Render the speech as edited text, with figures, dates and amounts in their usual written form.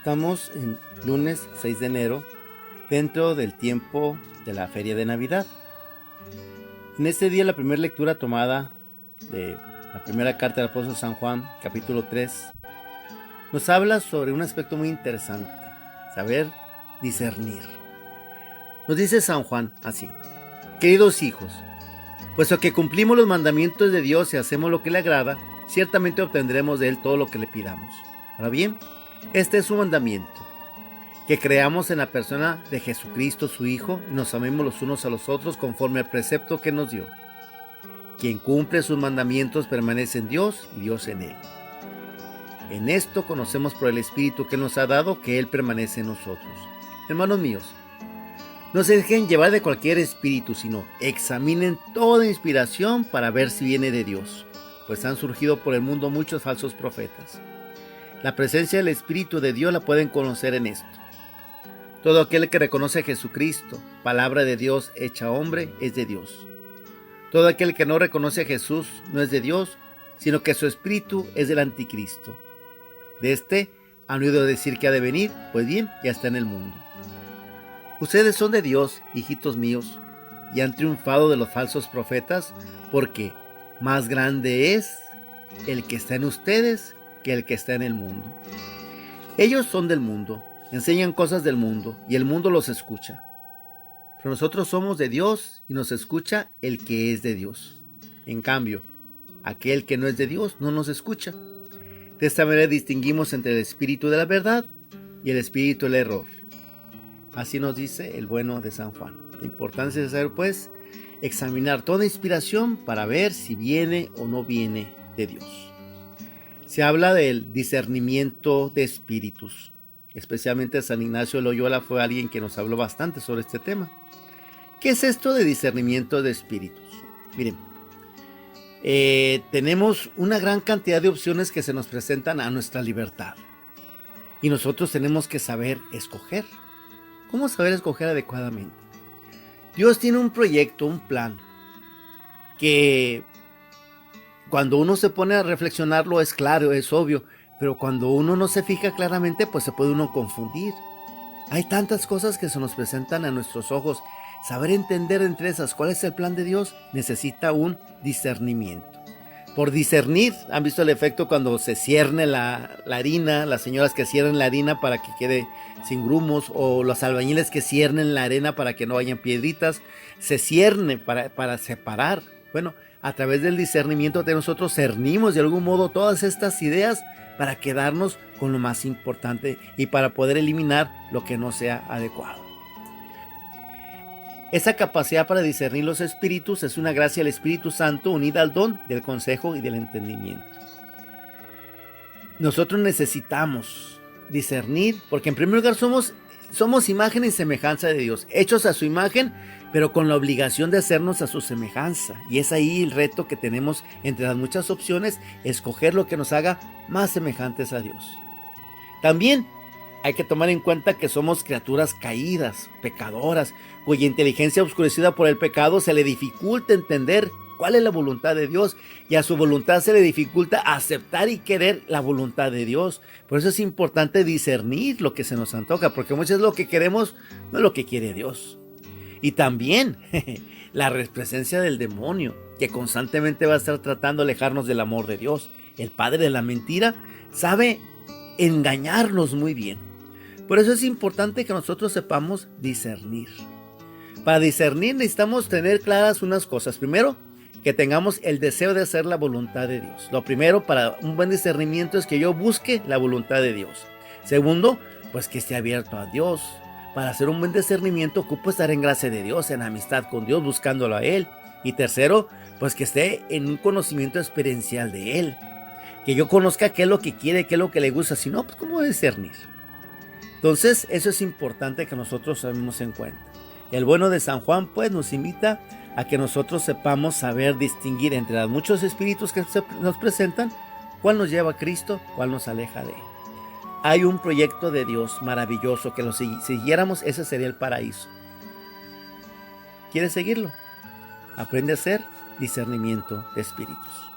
Estamos en lunes 6 de enero, dentro del tiempo de la feria de Navidad. En este día la primera lectura tomada de la primera carta del apóstol San Juan, capítulo 3, nos habla sobre un aspecto muy interesante, saber discernir. Nos dice San Juan así: queridos hijos, puesto que cumplimos los mandamientos de Dios y hacemos lo que le agrada, ciertamente obtendremos de Él todo lo que le pidamos. Ahora bien, este es su mandamiento, que creamos en la persona de Jesucristo, su Hijo, y nos amemos los unos a los otros conforme al precepto que nos dio. Quien cumple sus mandamientos permanece en Dios y Dios en él. En esto conocemos por el Espíritu que Él nos ha dado que Él permanece en nosotros. Hermanos míos, no se dejen llevar de cualquier espíritu, sino examinen toda inspiración para ver si viene de Dios, pues han surgido por el mundo muchos falsos profetas. La presencia del Espíritu de Dios la pueden conocer en esto: todo aquel que reconoce a Jesucristo, palabra de Dios hecha hombre, es de Dios. Todo aquel que no reconoce a Jesús no es de Dios, sino que su espíritu es del anticristo. De este han oído decir que ha de venir, pues bien, ya está en el mundo. Ustedes son de Dios, hijitos míos, y han triunfado de los falsos profetas, porque más grande es el que está en ustedes que el que está en el mundo. Ellos son del mundo, enseñan cosas del mundo, y el mundo los escucha. Pero nosotros somos de Dios y nos escucha el que es de Dios. En cambio, aquel que no es de Dios no nos escucha. De esta manera distinguimos entre el espíritu de la verdad y el espíritu del error. Así nos dice el bueno de San Juan. La importancia de saber, pues, examinar toda inspiración para ver si viene o no viene de Dios. Se habla del discernimiento de espíritus. Especialmente San Ignacio de Loyola fue alguien que nos habló bastante sobre este tema. ¿Qué es esto de discernimiento de espíritus? Miren, tenemos una gran cantidad de opciones que se nos presentan a nuestra libertad. Y nosotros tenemos que saber escoger. ¿Cómo saber escoger adecuadamente? Dios tiene un proyecto, un plan, que cuando uno se pone a reflexionarlo es claro, es obvio, pero cuando uno no se fija claramente, pues se puede uno confundir. Hay tantas cosas que se nos presentan a nuestros ojos. Saber entender entre esas cuál es el plan de Dios necesita un discernimiento. Por discernir, ¿han visto el efecto cuando se cierne la harina? Las señoras que ciernen la harina para que quede sin grumos, o los albañiles que ciernen la arena para que no vayan piedritas. Se cierne para separar. Bueno, a través del discernimiento de nosotros cernimos de algún modo todas estas ideas para quedarnos con lo más importante y para poder eliminar lo que no sea adecuado. Esa capacidad para discernir los espíritus es una gracia del Espíritu Santo unida al don del consejo y del entendimiento. Nosotros necesitamos discernir porque en primer lugar somos imagen y semejanza de Dios, hechos a su imagen, pero con la obligación de hacernos a su semejanza. Y es ahí el reto que tenemos entre las muchas opciones, escoger lo que nos haga más semejantes a Dios. También hay que tomar en cuenta que somos criaturas caídas, pecadoras, cuya inteligencia oscurecida por el pecado se le dificulta entender cuál es la voluntad de Dios, y a su voluntad se le dificulta aceptar y querer la voluntad de Dios. Por eso es importante discernir lo que se nos antoja, porque muchas veces lo que queremos no es lo que quiere Dios. Y también la presencia del demonio, que constantemente va a estar tratando de alejarnos del amor de Dios. El padre de la mentira sabe engañarnos muy bien. Por eso es importante que nosotros sepamos discernir. Para discernir necesitamos tener claras unas cosas. Primero, que tengamos el deseo de hacer la voluntad de Dios. Lo primero para un buen discernimiento es que yo busque la voluntad de Dios. Segundo, pues que esté abierto a Dios. Para hacer un buen discernimiento ocupo estar en gracia de Dios, en amistad con Dios, buscándolo a Él. Y tercero, pues que esté en un conocimiento experiencial de Él. Que yo conozca qué es lo que quiere, qué es lo que le gusta. Si no, pues ¿cómo discernir? Entonces, eso es importante que nosotros tomemos en cuenta. El bueno de San Juan, pues, nos invita a que nosotros sepamos saber distinguir entre los muchos espíritus que nos presentan, cuál nos lleva a Cristo, cuál nos aleja de Él. Hay un proyecto de Dios maravilloso que si siguiéramos, ese sería el paraíso. ¿Quieres seguirlo? Aprende a hacer discernimiento de espíritus.